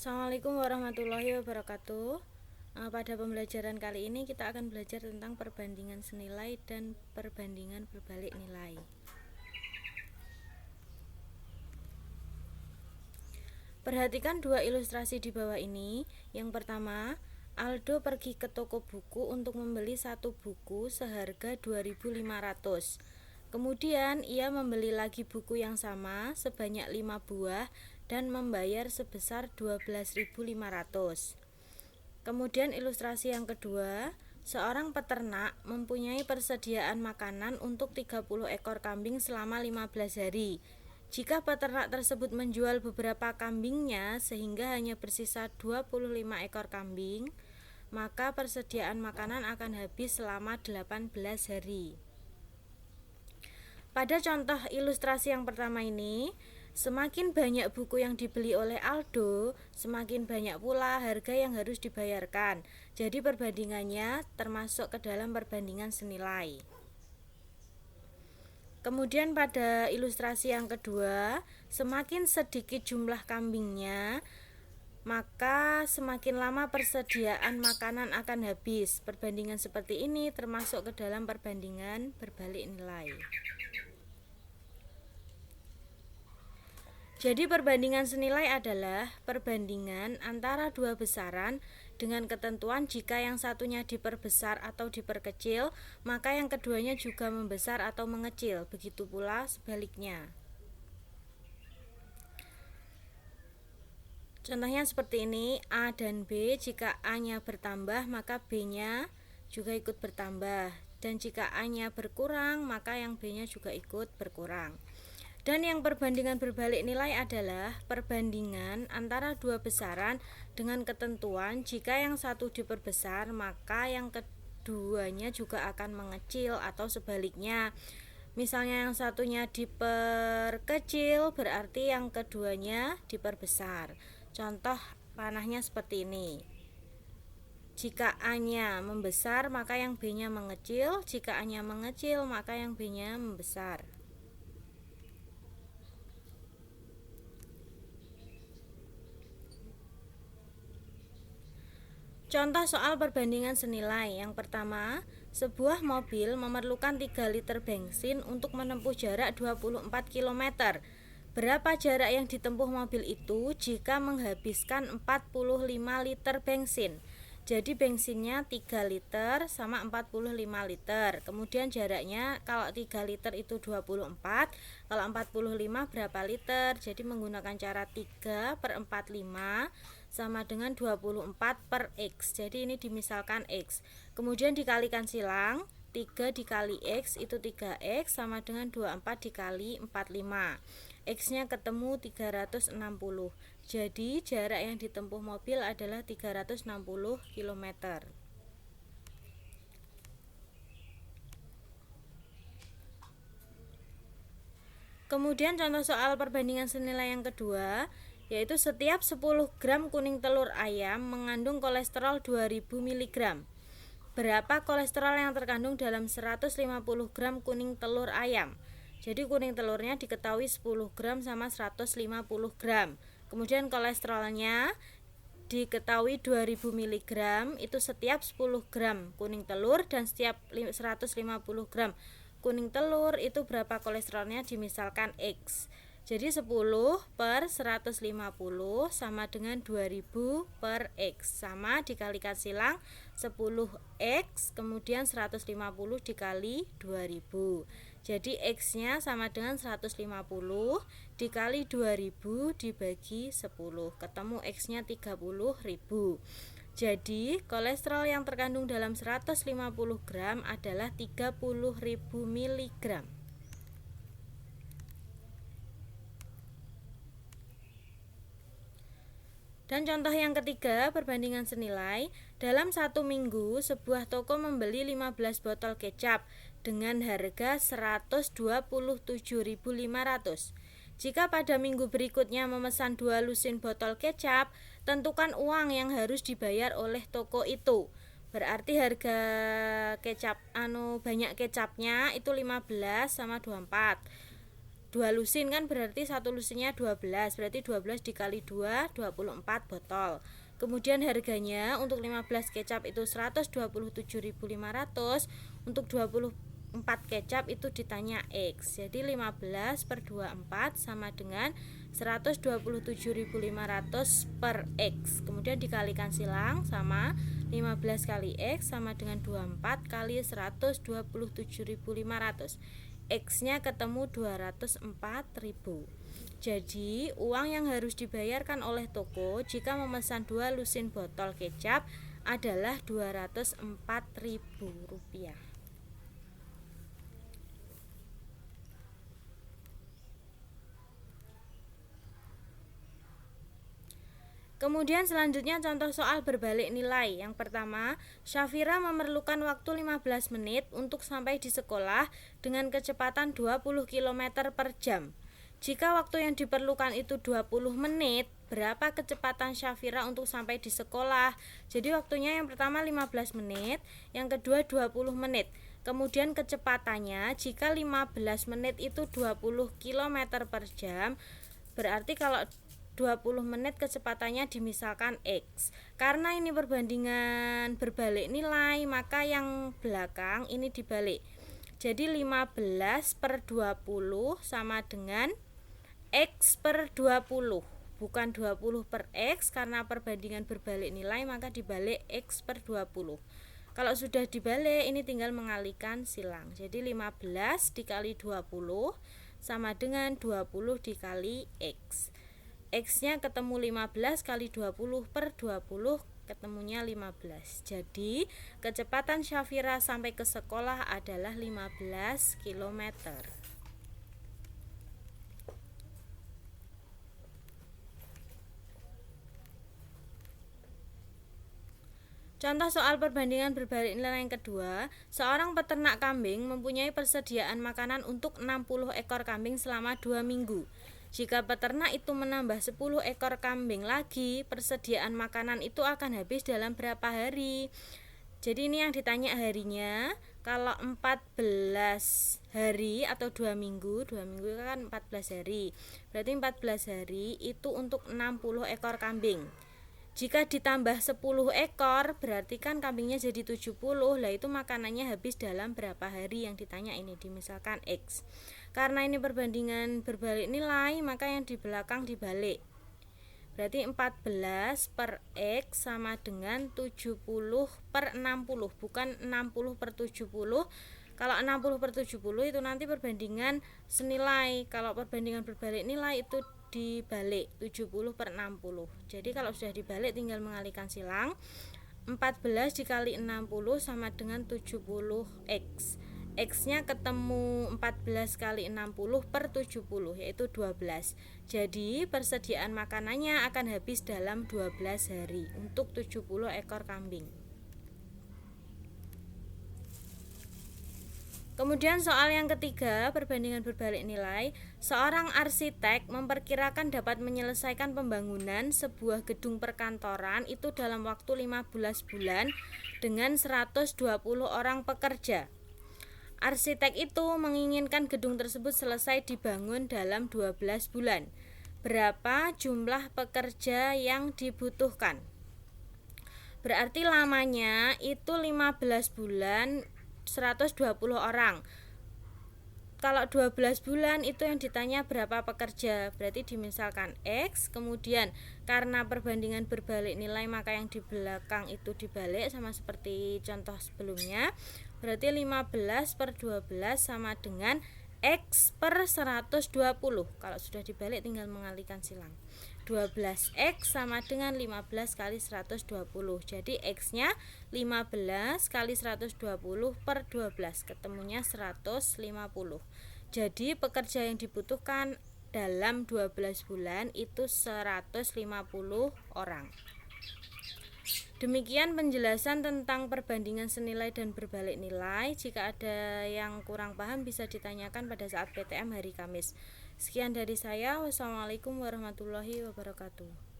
Assalamualaikum warahmatullahi wabarakatuh. Pada pembelajaran kali ini kita akan belajar tentang perbandingan senilai dan perbandingan berbalik nilai. Perhatikan dua ilustrasi di bawah ini. Yang pertama, Aldo pergi ke toko buku untuk membeli satu buku seharga 2.500. Kemudian ia membeli lagi buku yang sama sebanyak 5 buah dan membayar sebesar 12.500. Kemudian ilustrasi yang kedua, seorang peternak mempunyai persediaan makanan untuk 30 ekor kambing selama 15 hari. Jika peternak tersebut menjual beberapa kambingnya sehingga hanya bersisa 25 ekor kambing, maka persediaan makanan akan habis selama 18 hari. Pada contoh ilustrasi yang pertama ini, semakin banyak buku yang dibeli oleh Aldo, semakin banyak pula harga yang harus dibayarkan. Jadi perbandingannya termasuk ke dalam perbandingan senilai. Kemudian pada ilustrasi yang kedua, semakin sedikit jumlah kambingnya, maka semakin lama persediaan makanan akan habis. Perbandingan seperti ini termasuk ke dalam perbandingan berbalik nilai. Jadi perbandingan senilai adalah perbandingan antara dua besaran dengan ketentuan jika yang satunya diperbesar atau diperkecil, maka yang keduanya juga membesar atau mengecil. Begitu pula sebaliknya. Contohnya seperti ini, A dan B, jika A-nya bertambah maka B-nya juga ikut bertambah. Dan jika A-nya berkurang maka yang B-nya juga ikut berkurang. Dan yang perbandingan berbalik nilai adalah perbandingan antara dua besaran dengan ketentuan jika yang satu diperbesar maka yang keduanya juga akan mengecil atau sebaliknya. Misalnya yang satunya diperkecil berarti yang keduanya diperbesar. Contoh panahnya seperti ini. Jika A-nya membesar maka yang B-nya mengecil, jika A-nya mengecil maka yang B-nya membesar. Contoh soal perbandingan senilai. Yang pertama, sebuah mobil memerlukan 3 liter bensin untuk menempuh jarak 24 km. Berapa jarak yang ditempuh mobil itu jika menghabiskan 45 liter bensin? Jadi bensinnya 3 liter sama 45 liter. Kemudian jaraknya kalau 3 liter itu 24, kalau 45 berapa liter? Jadi menggunakan cara 3 per 45 sama dengan 24 per X. Jadi ini dimisalkan X. Kemudian dikalikan silang, 3 dikali X itu 3X sama dengan 24 dikali 45. X-nya ketemu 360. Jadi jarak yang ditempuh mobil adalah 360 km. Kemudian contoh soal perbandingan senilai yang kedua, yaitu setiap 10 gram kuning telur ayam mengandung kolesterol 2000 mg. Berapa kolesterol yang terkandung dalam 150 gram kuning telur ayam? Jadi kuning telurnya diketahui 10 gram sama 150 gram. Kemudian kolesterolnya diketahui 2000 mg, itu setiap 10 gram kuning telur dan setiap 150 gram kuning telur itu berapa kolesterolnya dimisalkan X. Jadi 10 per 150 sama dengan 2000 per X. Sama dikalikan silang 10X kemudian 150 dikali 2000. Jadi X-nya sama dengan 150 dikali 2000 dibagi 10. Ketemu X-nya 30.000. Jadi kolesterol yang terkandung dalam 150 gram adalah 30.000 mg. Dan contoh yang ketiga, perbandingan senilai. Dalam satu minggu, sebuah toko membeli 15 botol kecap dengan harga 127.500. Jika pada minggu berikutnya memesan 2 lusin botol kecap, tentukan uang yang harus dibayar oleh toko itu. Berarti harga kecap banyak kecapnya itu 15 sama 24. 2 lusin kan berarti satu lusinnya 12, berarti 12 dikali 2 24 botol. Kemudian harganya untuk 15 kecap itu 127.500, untuk 24 kecap itu ditanya X. Jadi 15 per 24 sama dengan 127.500 per X. Kemudian dikalikan silang sama 15 kali X sama dengan 24 kali 127.500. X-nya ketemu 204.000. Jadi, uang yang harus dibayarkan oleh toko jika memesan 2 lusin botol kecap adalah Rp204.000. Kemudian selanjutnya contoh soal berbalik nilai. Yang pertama, Syafira memerlukan waktu 15 menit untuk sampai di sekolah dengan kecepatan 20 km per jam. Jika waktu yang diperlukan itu 20 menit, berapa kecepatan Syafira untuk sampai di sekolah? Jadi waktunya yang pertama 15 menit, yang kedua 20 menit. Kemudian kecepatannya jika 15 menit itu 20 km per jam, berarti kalau 20 menit kecepatannya dimisalkan X. Karena ini perbandingan berbalik nilai, maka yang belakang ini dibalik. Jadi 15 per 20 sama dengan X per 20. Bukan 20 per X, karena perbandingan berbalik nilai maka dibalik X per 20. Kalau sudah dibalik, ini tinggal mengalihkan silang. Jadi 15 dikali 20 sama dengan 20 dikali X. X-nya ketemu 15 kali 20 per 20, ketemunya 15. Jadi, kecepatan Syafira sampai ke sekolah adalah 15 km. Contoh soal perbandingan berbalik nilai yang kedua, seorang peternak kambing mempunyai persediaan makanan untuk 60 ekor kambing selama 2 minggu. Jika peternak itu menambah 10 ekor kambing lagi, persediaan makanan itu akan habis dalam berapa hari? Jadi ini yang ditanya harinya. Kalau 14 hari atau 2 minggu, 2 minggu kan 14 hari. Berarti 14 hari itu untuk 60 ekor kambing. Jika ditambah 10 ekor, berarti kan kambingnya jadi 70. Lah itu makanannya habis dalam berapa hari yang ditanya ini, misalkan X. Karena ini perbandingan berbalik nilai, maka yang di belakang dibalik. Berarti 14 per X sama dengan 70 per 60, bukan 60 per 70. Kalau 60 per 70 itu nanti perbandingan senilai. Kalau perbandingan berbalik nilai itu dibalik 70 per 60. Jadi kalau sudah dibalik tinggal mengalihkan silang. 14 dikali 60 sama dengan 70X. X-nya ketemu 14 kali 60 per 70, yaitu 12. Jadi persediaan makanannya akan habis dalam 12 hari untuk 70 ekor kambing. Kemudian soal yang ketiga, perbandingan berbalik nilai. Seorang arsitek memperkirakan dapat menyelesaikan pembangunan sebuah gedung perkantoran itu dalam waktu 15 bulan dengan 120 orang pekerja. Arsitek itu menginginkan gedung tersebut selesai dibangun dalam 12 bulan. Berapa jumlah pekerja yang dibutuhkan? Berarti lamanya itu 15 bulan 120 orang. Kalau 12 bulan itu yang ditanya berapa pekerja, berarti dimisalkan X. Kemudian karena perbandingan berbalik nilai, maka yang di belakang itu dibalik sama seperti contoh sebelumnya. Berarti 15 per 12 sama dengan X per 120. Kalau sudah dibalik tinggal mengalihkan silang. 12X sama dengan 15 kali 120. Jadi X-nya 15 kali 120 per 12, ketemunya 150. Jadi pekerja yang dibutuhkan dalam 12 bulan itu 150 orang. Demikian penjelasan tentang perbandingan senilai dan berbalik nilai. Jika ada yang kurang paham bisa ditanyakan pada saat PTM hari Kamis. Sekian dari saya. Wassalamualaikum warahmatullahi wabarakatuh.